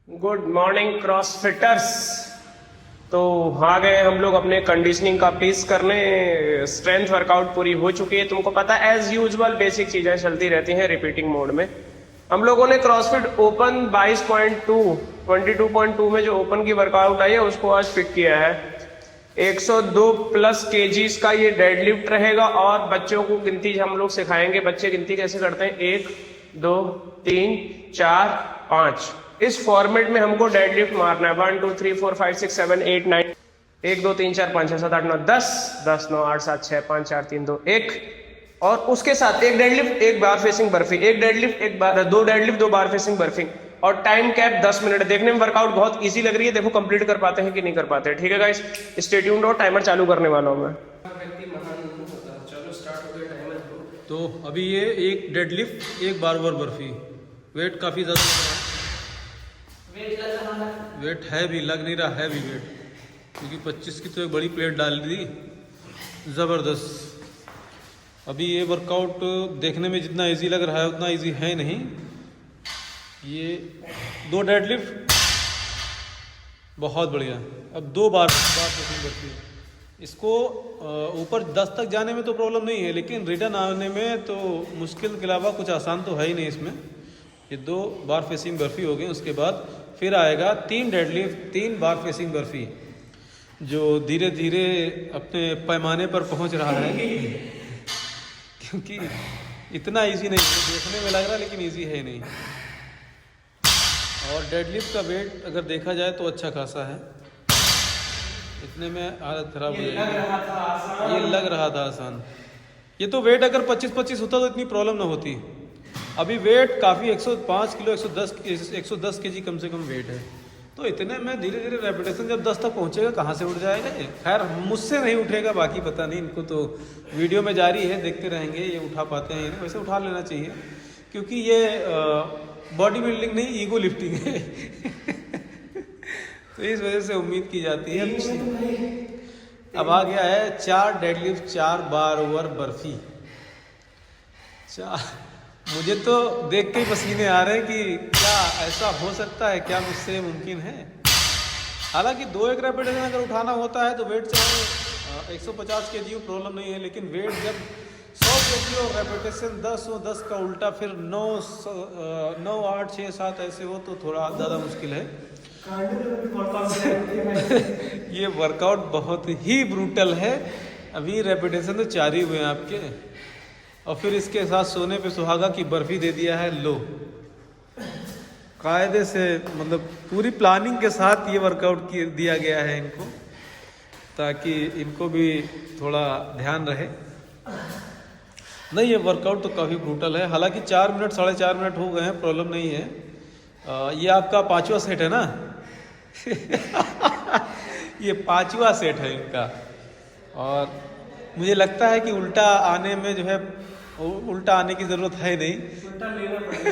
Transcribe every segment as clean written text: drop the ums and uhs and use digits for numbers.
Good morning क्रॉसफिटर्स। तो आ गए हम लोग अपने कंडीशनिंग का पीस करने। स्ट्रेंथ वर्कआउट पूरी हो चुकी है, तुमको पता है एज यूजुअल बेसिक चीजें चलती रहती हैं रिपीटिंग मोड में। हम लोगों ने क्रॉसफिट ओपन 22.2 22.2 में जो ओपन की वर्कआउट आई है उसको आज पिक किया है। 102 प्लस केजीज का ये डेडलिफ्ट रहेगा और बच्चों को गिनती हम लोग सिखाएंगे। बच्चे गिनती कैसे करते हैं, 1 2 3 4 5। इस फॉर्मेट में हमको डेडलिफ्ट मारना है। 1 2 3 4 5 6 7 8 9 1 2 3 4 5 6 7 8 9 10 10 9 8 7 6 5 4 3 2 1। और उसके साथ एक डेडलिफ्ट एक बार फेसिंग बर्फी, एक डेडलिफ्ट एक बार, दो डेडलिफ्ट दो बार फेसिंग बर्फी। और टाइम कैप 10 मिनट। देखने में वर्कआउट बहुत इजी लग रही है, देखो कंप्लीट कर पाते हैं कि नहीं कर पाते। ठीक है गाइस, स्टे ट्यून्ड और टाइमर चालू करने वाला हूं मैं। चलो स्टार्ट हो गया टाइमर। तो अभी ये एक डेडलिफ्ट एक बार ओवर बर्फी। वेट काफ़ी ज़्यादा वेट है भी, लग नहीं रहा है भी वेट, क्योंकि 25 की तो एक बड़ी प्लेट डाल दी, ज़बरदस्त। अभी ये वर्कआउट देखने में जितना इजी लग रहा है उतना इजी है नहीं। ये 2 डेडलिफ्ट बहुत बढ़िया। अब 2 बार बर्फी। इसको ऊपर 10 तक जाने में तो प्रॉब्लम नहीं है, लेकिन रिटर्न आने में तो मुश्किल के अलावा कुछ आसान तो है ही नहीं इसमें। ये 2 बार फेसिंग बर्फी हो गई, उसके बाद फिर आएगा 3 डेडलिफ्ट 3 बार फेसिंग बर्फी, जो धीरे धीरे अपने पैमाने पर पहुंच रहा है। क्योंकि इतना इजी नहीं है, देखने में लग रहा है लेकिन इजी है नहीं। और डेडलिफ्ट का वेट अगर देखा जाए तो अच्छा खासा है, इतने में हालत खराब हो जाएगी। ये लग रहा था आसान। ये तो वेट अगर 25-25 होता तो इतनी प्रॉब्लम ना होती। अभी वेट काफ़ी 105 किलो 110 केजी कम से कम वेट है। तो इतने में धीरे धीरे रेपिटेशन जब 10 तक पहुंचेगा कहाँ से उठ जाएगा ये। खैर मुझसे नहीं उठेगा, बाकी पता नहीं, इनको तो वीडियो में जारी है, देखते रहेंगे ये उठा पाते हैं। वैसे उठा लेना चाहिए, क्योंकि ये बॉडी बिल्डिंग नहीं ईगो लिफ्टिंग है। तो इस वजह से उम्मीद की जाती है। अब आ गया है 4 डेडलिफ्ट 4 बार ओवर बर्फी। मुझे तो देख के ही पसीने आ रहे हैं कि क्या ऐसा हो सकता है, क्या मुझसे मुमकिन है। हालांकि 2-1 रेपिटेशन अगर उठाना होता है तो वेट चाहे 150 के जी प्रॉब्लम नहीं है, लेकिन वेट जब 100 के जी और रेपिटेशन 10 हो, 10 का उल्टा फिर 9 8 6 7 ऐसे हो तो थोड़ा ज़्यादा मुश्किल है। ये वर्कआउट बहुत ही ब्रूटल है। अभी रेपिटेशन तो 4 ही हुए हैं आपके, और फिर इसके साथ सोने पे सुहागा की बर्फी दे दिया है लो। कायदे से मतलब पूरी प्लानिंग के साथ ये वर्कआउट दिया गया है इनको, ताकि इनको भी थोड़ा ध्यान रहे। नहीं, ये वर्कआउट तो काफ़ी ब्रूटल है। हालांकि 4 मिनट 4.5 मिनट हो गए हैं, प्रॉब्लम नहीं है। ये आपका 5वां सेट है ना। ये 5वां सेट है इनका। और मुझे लगता है कि उल्टा आने में जो है, उल्टा आने की ज़रूरत है नहीं, उल्टा लेना पड़ेगा।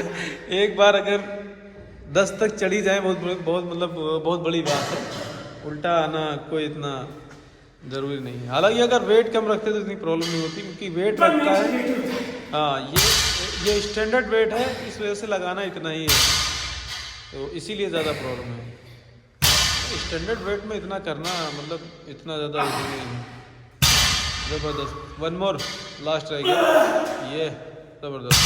एक बार अगर 10 तक चढ़ी जाए बहुत बड़ी बात है। उल्टा आना कोई इतना ज़रूरी नहीं है। हालांकि अगर वेट कम रखते तो इतनी प्रॉब्लम नहीं होती, क्योंकि वेट रखता है। हाँ, ये स्टैंडर्ड वेट है, इस वजह से लगाना इतना ही है, तो इसीलिए ज़्यादा प्रॉब्लम है। स्टैंडर्ड वेट में इतना करना मतलब इतना ज़्यादा इजी नहीं है। ज़बरदस्त। 1 मोर लास्ट रह गया, ये ज़बरदस्त।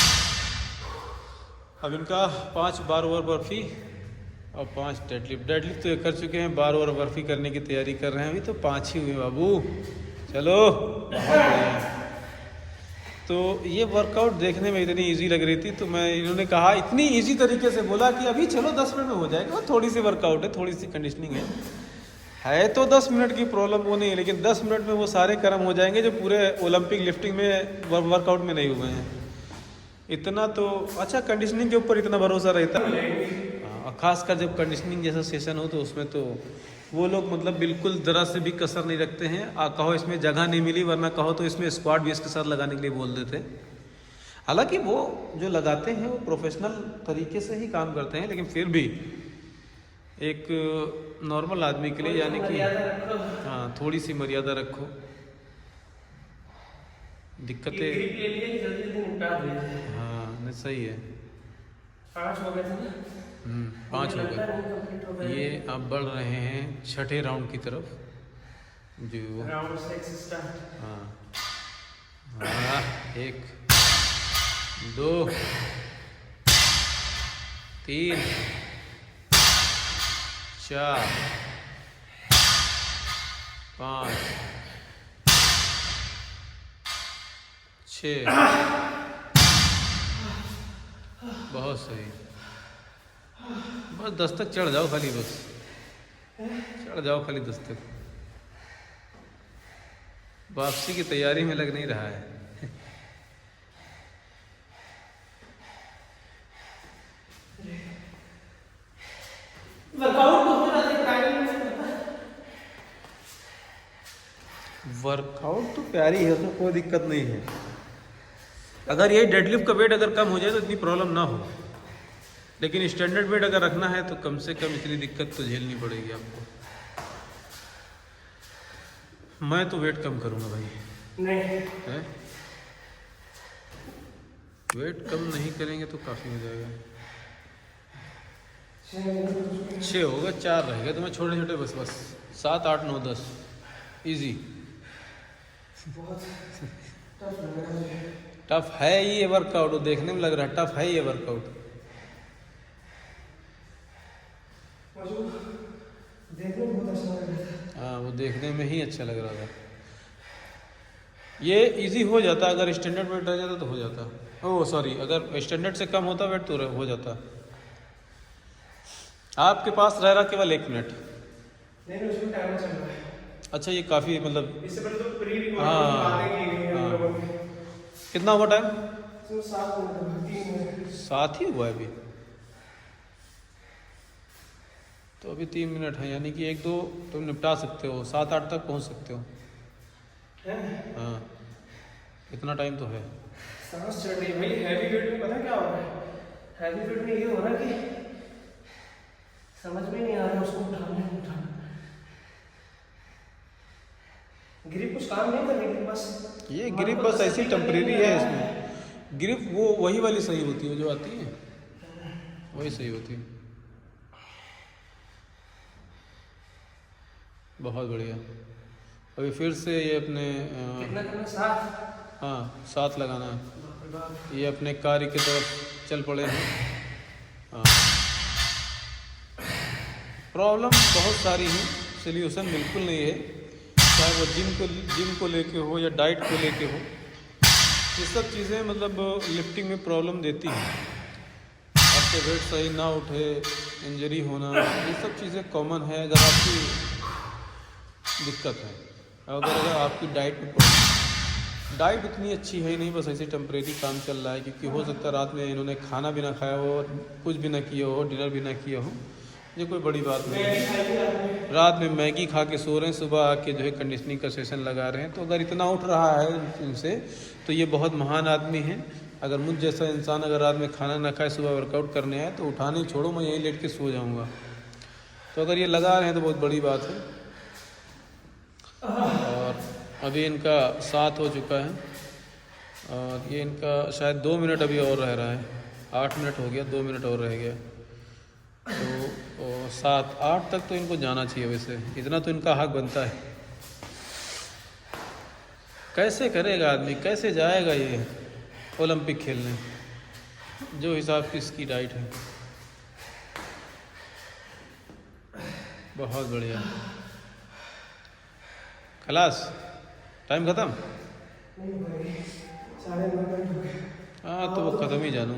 अब इनका 5 बार ओवर बर्फी और 5 डेडलिफ्ट तो ये कर चुके हैं। बार ओवर बर्फी करने की तैयारी कर रहे हैं। अभी तो 5 ही हुए बाबू, चलो बहुत बढ़िया। तो ये वर्कआउट देखने में इतनी इजी लग रही थी, तो इन्होंने कहा, इतनी इजी तरीके से बोला कि अभी चलो 10 मिनट में हो जाएगा। थोड़ी सी वर्कआउट है, थोड़ी सी कंडीशनिंग है तो 10 मिनट की प्रॉब्लम वो नहीं है, लेकिन 10 मिनट में वो सारे कर्म हो जाएंगे जो पूरे ओलंपिक लिफ्टिंग में वर्कआउट में नहीं हुए हैं। इतना तो अच्छा कंडीशनिंग के ऊपर इतना भरोसा रहता है, खासकर जब कंडीशनिंग जैसा सेशन हो तो उसमें तो वो लोग मतलब बिल्कुल ज़रा से भी कसर नहीं रखते हैं। कहो इसमें जगह नहीं मिली, वरना कहो तो इसमें स्क्वाड भी इसके साथ लगाने के लिए बोल देते। हालांकि वो जो लगाते हैं वो प्रोफेशनल तरीके से ही काम करते हैं, लेकिन फिर भी एक नॉर्मल आदमी के लिए, यानी कि हाँ थोड़ी सी मर्यादा रखो। दिक्कतें हाँ नहीं, सही है। 5 हो गए थे ना। 5 हो गए। ये आप बढ़ रहे हैं छठे राउंड की तरफ। जो राउंड 6 स्टार्ट। हाँ हाँ, 1 2 3 4 5 6। बहुत सही, बस 10 तक चढ़ जाओ खाली, बस चढ़ जाओ खाली 10 तक। वापसी की तैयारी में लग नहीं रहा है। वर्कआउट तो प्यारी है, उसमें कोई दिक्कत नहीं है। अगर ये डेडलिफ्ट का वेट अगर कम हो जाए तो इतनी प्रॉब्लम ना हो, लेकिन स्टैंडर्ड वेट अगर रखना है तो कम से कम इतनी दिक्कत तो झेलनी पड़ेगी आपको। मैं तो वेट कम करूँगा भाई। नहीं है, वेट कम नहीं करेंगे तो काफ़ी हो जाएगा। 6 होगा, 4 रहेगा, तो मैं छोटे छोटे बस 7 8 9 10 इजी। टफ है ये वर्कआउट, वो देखने में लग रहा है टफ है ये वर्कआउट। हाँ, वो देखने में ही अच्छा लग रहा था। ये इजी हो जाता, अगर स्टैंडर्ड वेट रह जाता तो हो जाता। ओह सॉरी, अगर स्टैंडर्ड से कम होता वेट तो हो जाता। आपके पास रह रहा केवल 1 मिनट। नहीं, उसमें टाइमर चल रहा है। अच्छा, ये काफ़ी मतलब इससे पहले तो प्री रिकॉर्डिंग हाँ, बातें की गई हैं हम लोगों ने। कितना हुआ टाइम? 7 मिनट 3 मिनट 7 ही हुआ है अभी, तो अभी 3 मिनट है, यानी कि 1 2 तुम निपटा सकते हो, 7 8 तक पहुंच सकते हो। है। हाँ, इतना टाइम तो है। सांस चढ़ रही है भाई। हैवी वेट में पता क्या हो रहा है? हैवी वेट में ये हो रहा है कि समझ में नहीं आ रहा उसको उठाना। ग्रिप कुछ काम नहीं कर रही थी, बस ये ग्रिप बस ऐसी टेम्परेरी है, इसमें ग्रिप वो वही वाली सही होती है जो आती है, वही सही होती है। बहुत बढ़िया। अभी फिर से ये अपने कितना करना? 7। हाँ 7 लगाना है। ये अपने कार्य की तरफ चल पड़े हैं। हाँ, प्रॉब्लम बहुत सारी हैं, सल्यूशन बिल्कुल नहीं है, चाहे वो जिम को लेके हो या डाइट को लेके हो। ये सब चीज़ें मतलब लिफ्टिंग में प्रॉब्लम देती हैं। आपके वेट सही ना उठे, इंजरी होना, ये सब चीज़ें कॉमन है अगर आपकी दिक्कत है। अगर आपकी डाइट उतनी अच्छी है नहीं, बस ऐसे टेम्परेरी काम चल रहा है, क्योंकि हो सकता है रात में इन्होंने खाना भी ना खाया हो, कुछ भी ना किया हो, डिनर भी ना किया हो, ये कोई बड़ी बात नहीं है। रात में मैगी खा के सो रहे हैं, सुबह आके जो है कंडीशनिंग का सेशन लगा रहे हैं। तो अगर इतना उठ रहा है इनसे तो ये बहुत महान आदमी हैं। अगर मुझ जैसा इंसान अगर रात में खाना ना खाए, सुबह वर्कआउट करने आए, तो उठाने छोड़ो, मैं यहीं लेट के सो जाऊँगा। तो अगर ये लगा रहे हैं तो बहुत बड़ी बात है। और अभी इनका 7 हो चुका है, और ये इनका शायद 2 मिनट अभी और रह रहा है। 8 मिनट हो गया, 2 मिनट और रह गया। तो 7 8 तक तो इनको जाना चाहिए, वैसे इतना तो इनका हक बनता है। कैसे करेगा आदमी, कैसे जाएगा ये ओलंपिक खेलने, जो हिसाब की इसकी डाइट है। बहुत बढ़िया। खलास, टाइम ख़त्म। हाँ, तो वो ख़त्म ही जानो।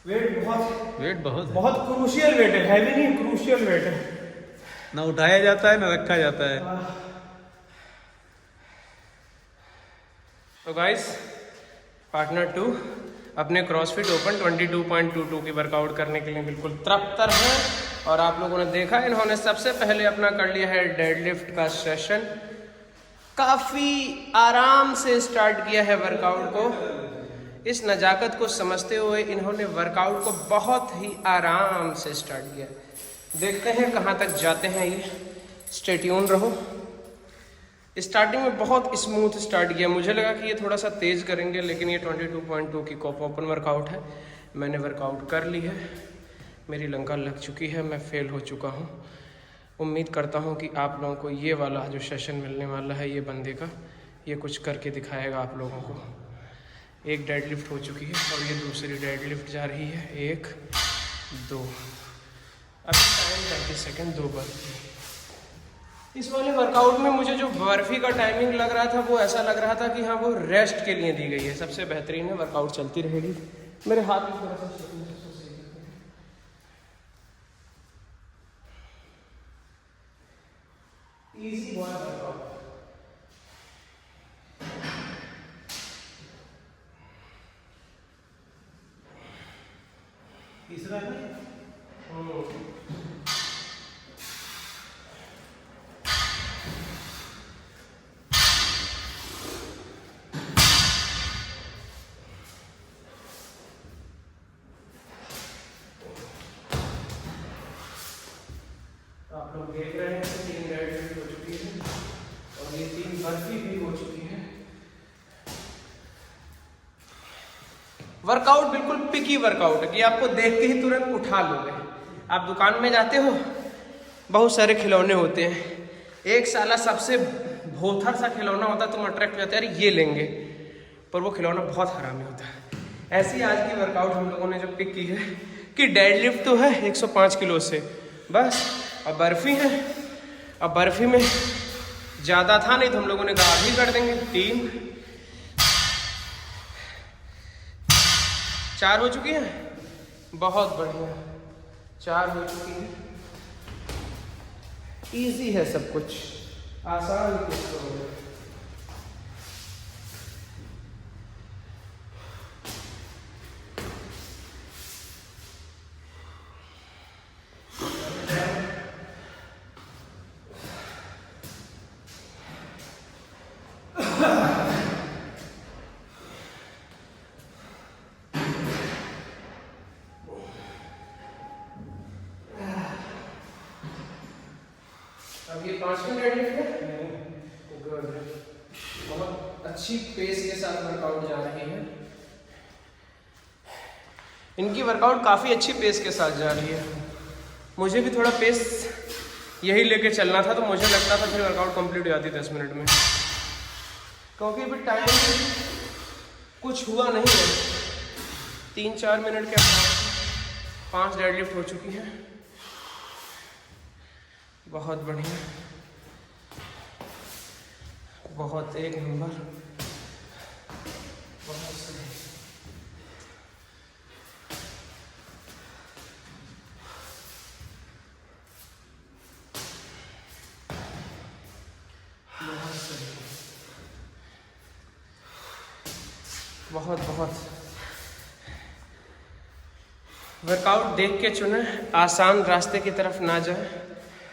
वेट बहुत है। बहुत क्रूशियल वेट है, हैवी नहीं, क्रूशियल वेट है। ना उठाया जाता है ना रखा जाता है। तो गाइस, पार्टनर 2 अपने क्रॉसफिट ओपन 22.22 की वर्कआउट करने के लिए बिल्कुल तत्पर है। और आप लोगों ने देखा इन्होंने सबसे पहले अपना कर लिया है डेडलिफ्ट का सेशन। काफ़ी आराम से स्टार्ट किया है वर्कआउट को। इस नज़ाकत को समझते हुए इन्होंने वर्कआउट को बहुत ही आराम से स्टार्ट किया। देखते हैं कहाँ तक जाते हैं ये। स्टे ट्यून रहो। स्टार्टिंग में बहुत स्मूथ स्टार्ट किया, मुझे लगा कि ये थोड़ा सा तेज़ करेंगे, लेकिन ये 22.2 की कॉप ओपन वर्कआउट है। मैंने वर्कआउट कर ली है, मेरी लंका लग चुकी है, मैं फेल हो चुका हूँ। उम्मीद करता हूँ कि आप लोगों को ये वाला जो सेशन मिलने वाला है ये बंदे का, ये कुछ करके दिखाएगा आप लोगों को। एक डेड लिफ्ट हो चुकी है और ये दूसरी डेड लिफ्ट जा रही है। 1 2, अभी टाइम 30 सेकेंड, 2 बर्फी। इस वाले वर्कआउट में मुझे जो बर्फी का टाइमिंग लग रहा था वो ऐसा लग रहा था कि हाँ वो रेस्ट के लिए दी गई है। सबसे बेहतरीन है, वर्कआउट चलती रहेगी। मेरे हाथ में थोड़ा सा इजी वर्कआउट। तीसरा है आप लोग देख रहे हैं 3 डेड लिफ्ट हो चुकी है और ये 3 बर्फी भी हो चुकी है। वर्कआउट बिल्कुल पिकी वर्कआउट है कि आपको देख के ही तुरंत उठा लोगे। आप दुकान में जाते हो, बहुत सारे खिलौने होते हैं, एक साला सबसे भोथर सा खिलौना होता है, तुम अट्रैक्ट हो जाते हैं, अरे ये लेंगे, पर वो खिलौना बहुत हरामी होता है। ऐसी आज की वर्कआउट हम लोगों ने जो पिक की है कि डेड लिफ्ट तो है 105 किलो से बस, अब बर्फी है। अब बर्फी में ज़्यादा था नहीं तो हम लोगों ने कहा आधी कर देंगे। 3 4 हो चुकी है, बहुत बढ़िया, 4 हो चुकी है। इजी है सब कुछ, आसान कुछ तो है। अब ये 5वीं डेड लिफ्ट है। गुड, बहुत अच्छी पेस के साथ वर्कआउट जा रही है। इनकी वर्कआउट काफ़ी अच्छी पेस के साथ जा रही है। मुझे भी थोड़ा पेस यही लेके चलना था तो मुझे लगता था फिर वर्कआउट कंप्लीट हो जाती 10 मिनट में, क्योंकि अभी टाइम कुछ हुआ नहीं है। 3-4 मिनट के बाद 5 डेड लिफ्ट हो चुकी हैं। बहुत बढ़िया, बहुत एक नंबर, बहुत सही। बहुत सही, बहुत बहुत। वर्कआउट देख के चुने, आसान रास्ते की तरफ ना जाए।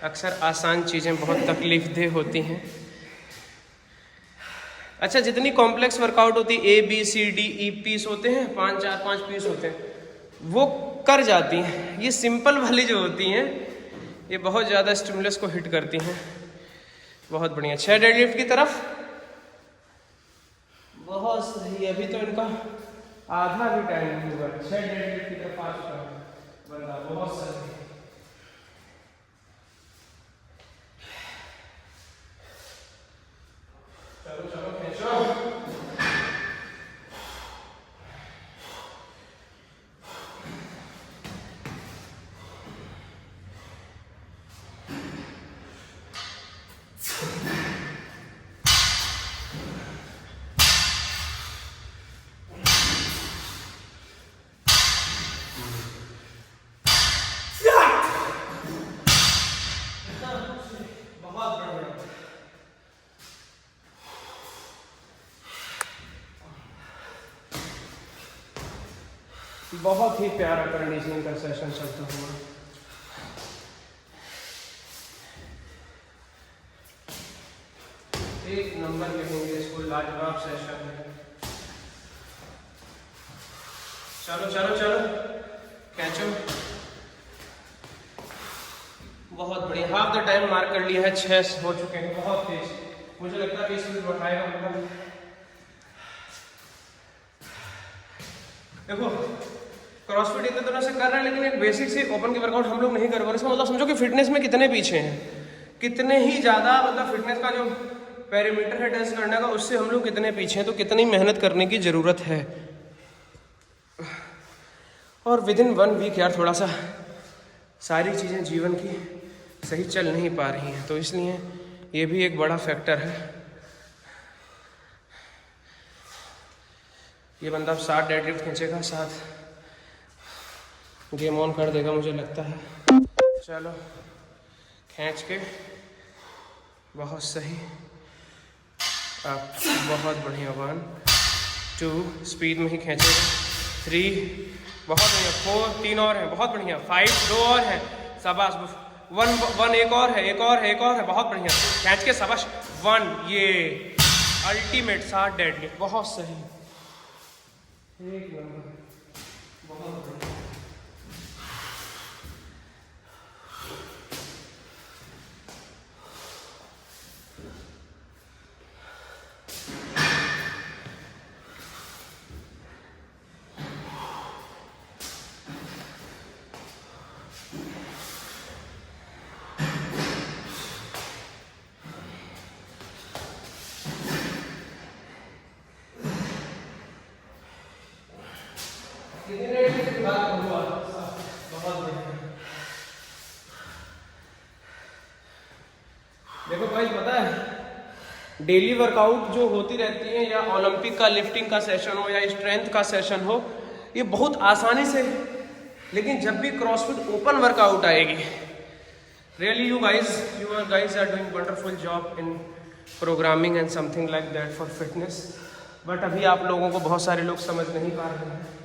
अक्सर आसान चीज़ें बहुत तकलीफदेह होती हैं। अच्छा, जितनी कॉम्प्लेक्स वर्कआउट होती है, A B C D E piece होते हैं, 5 पीस होते हैं, वो कर जाती हैं। ये सिंपल वाली जो होती हैं ये बहुत ज़्यादा स्टिमुलस को हिट करती हैं। बहुत बढ़िया। 6 डेड लिफ्ट की तरफ, बहुत सही। अभी तो इनका आधा भी टाइम नहीं हुआ, 6 डेड लिफ्ट की तरफ आ चुका है बंदा। बहुत सही। चलो चलो खींचो। बहुत बढ़िया। बहुत ही प्यारा कंडीशनिंग का सेशन चलता हुआ। एक नंबर कहेंगे इसको, लाजवाब सेशन है। चलो चलो चलो कैचो। बहुत बढ़िया, हाफ द टाइम मार्क कर लिया है, 6 हो चुके हैं। बहुत तेज, मुझे लगता है 20 मिनट बढ़ाएगा मतलब। देखो क्रॉसफिट इतने दिनों से कर रहे हैं, लेकिन एक बेसिक से ओपन की वर्कआउट हम लोग नहीं कर पा रहे। इसका मतलब समझो कि फिटनेस में कितने पीछे हैं, कितने ही ज़्यादा, मतलब फिटनेस का जो पैरामीटर है टेस्ट करने का, उससे हम लोग कितने पीछे हैं। तो कितनी मेहनत करने की ज़रूरत है। और विद इन 1 वीक यार थोड़ा सा सारी चीज़ें जीवन की सही चल नहीं पा रही हैं, तो इसलिए ये भी एक बड़ा फैक्टर है। ये बंदा 7 डेडलिफ्ट खींचेगा, 7 गेम ऑन कर देगा मुझे लगता है। चलो खींच के, बहुत सही, आप बहुत बढ़िया। 1 2 स्पीड में ही खींचेगा, 3 बहुत बढ़िया, 4 3 और हैं, बहुत बढ़िया, 5 2 और हैं, शाबाश, 1 एक और है, एक और है, एक और है, बहुत बढ़िया, खींच के शाबाश, 1 ये अल्टीमेट 7 डेडलिफ्ट, बहुत सही, एक नंबर, बहुत बढ़िया। देखो भाई, पता है डेली वर्कआउट जो होती रहती है, या ओलंपिक का लिफ्टिंग का सेशन हो या स्ट्रेंथ का सेशन हो, ये बहुत आसानी से, लेकिन जब भी क्रॉसफिट ओपन वर्कआउट आएगी, really you guys are doing wonderful job in programming and something like that for fitness, but अभी आप लोगों को बहुत सारे लोग समझ नहीं पा रहे हैं।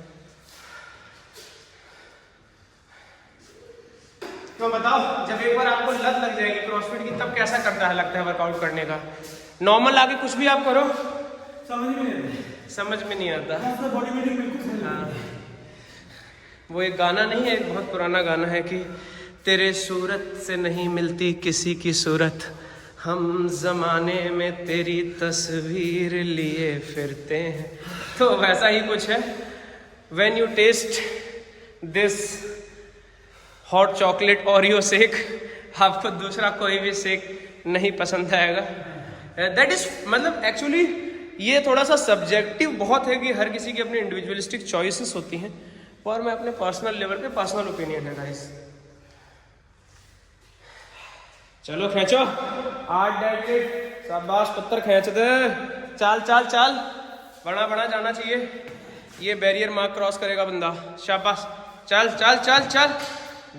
तो बताओ, जब एक बार आपको लत लग जाएगी क्रॉसफिट की, तब कैसा करता है, लगता है वर्कआउट करने का? नॉर्मल आके कुछ भी आप करो, समझ में नहीं आता। बॉडी बिल्डिंग बिल्कुल। हाँ, वो एक गाना नहीं है, एक बहुत पुराना गाना है कि तेरे सूरत से नहीं मिलती किसी की सूरत, हम जमाने में तेरी तस्वीर लिए फिरते हैं। तो वैसा ही कुछ है। When you taste this hot chocolate Oreo shake, आपको दूसरा कोई भी शेक नहीं पसंद आएगा। दैट इज, मतलब एक्चुअली ये थोड़ा सा सब्जेक्टिव बहुत है कि हर किसी की अपनी इंडिविजुअलिस्टिक चॉइसेस होती हैं, और मैं अपने पर्सनल लेवल पे पर्सनल ओपिनियन है गाइस। चलो खींचो 8 डेडलिफ्ट, शाबाश, पत्थर खींच दे, चाल चाल चाल, बड़ा बड़ा जाना चाहिए। ये बैरियर मार्क क्रॉस करेगा बंदा, शाबाश, चल चल चल चल।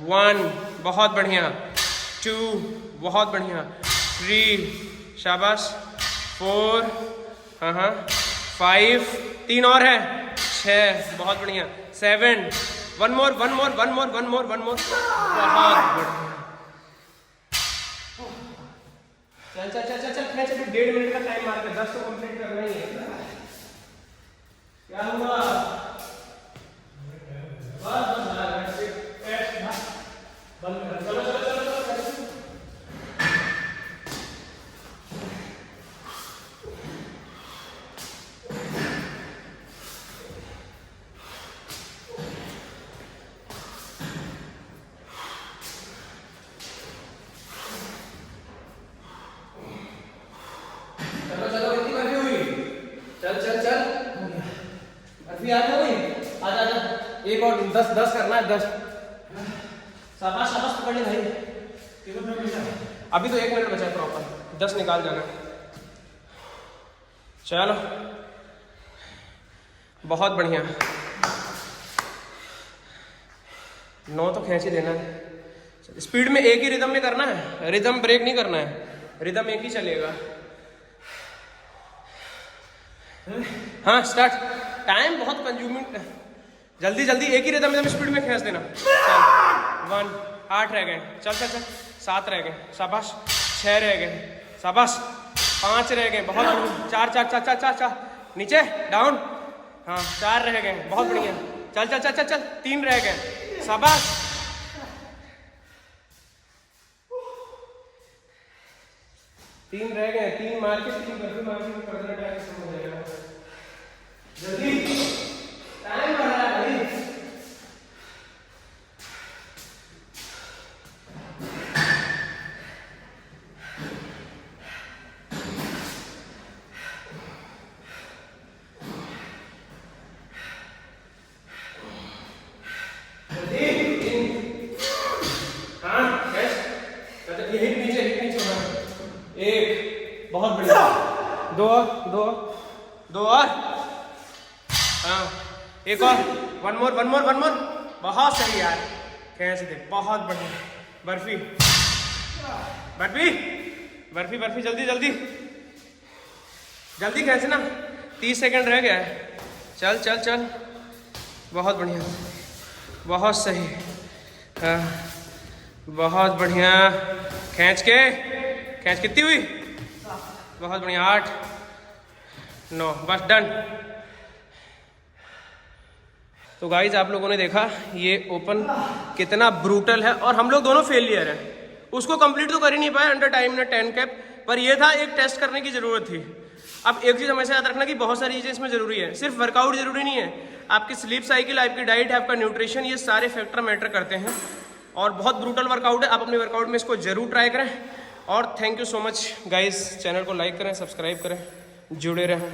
1 बहुत बढ़िया, 2 बहुत बढ़िया, 3 शाबाश, 4 हाँ 5 3 और है, 6 बहुत बढ़िया, 7 1 मोर बहुत बढ़िया। चल चल चल चल चल खींच, अभी 1.5 मिनट का टाइम मार के 10 तो कंप्लीट करना ही है। क्या हुआ? बंद कर, चलो चलो चलो चलो। चलो चलो, कितनी बर्फी हुई? चल चल चल, बर्फी आ गई, आजा आजा, एक और 10 करना है, 10। शाबाश शाबाश, पकड़ ले भाई, अभी तो 1 मिनट बचा है प्रॉपर, 10 निकाल जाना। चलो बहुत बढ़िया, 9 तो खींच ही देना है। स्पीड में एक ही रिदम में करना है, रिदम ब्रेक नहीं करना है, रिदम एक ही चलेगा। हाँ स्टार्ट, टाइम बहुत कंज्यूमिंग, जल्दी जल्दी एक ही रिदम में स्पीड में खींच देना। चल 1 8 रह गए, चल चल चल, 7 रह गए, शाबाश, 6 रह गए, शाबाश, 5 रह गए, बहुत बढ़िया, 4 4 4 4 4 4, नीचे डाउन, हाँ 4 रह गए, बहुत बढ़िया, चल चल चल चल चल, 3 रह गए, शाबाश, 3 रह गए, 3 मार के 3 मार के कर देना, टाइम खत्म हो जाएगा। जल्दी टाइम बढ़ रहा है भाई, दो और हाँ एक और, वन मोर। बहुत सही यार, कैसे थे, बहुत बढ़िया। बर्फी जल्दी खींचना, 30 सेकंड रह गया है। चल, बहुत बढ़िया, बहुत सही, हाँ बहुत बढ़िया। खींच कितनी हुई? बहुत बढ़िया, 8 9, बस डन। तो गाइज आप लोगों ने देखा ये ओपन कितना ब्रूटल है, और हम लोग दोनों फेलियर हैं। उसको कंप्लीट तो कर ही नहीं पाए अंडर टाइम ने 10 कैप, पर ये था एक टेस्ट करने की जरूरत थी। अब एक चीज़ हमेशा याद रखना कि बहुत सारी चीज़ें इसमें जरूरी है, सिर्फ वर्कआउट जरूरी नहीं है, आपकी स्लीप साइकिल, आपकी डाइट, आपका न्यूट्रिशन, ये सारे फैक्टर मैटर करते हैं। और बहुत ब्रूटल वर्कआउट है, आप अपने वर्कआउट में इसको जरूर ट्राई करें। और thank you so much guys, channel को लाइक करें, सब्सक्राइब करें, जुड़े रहें।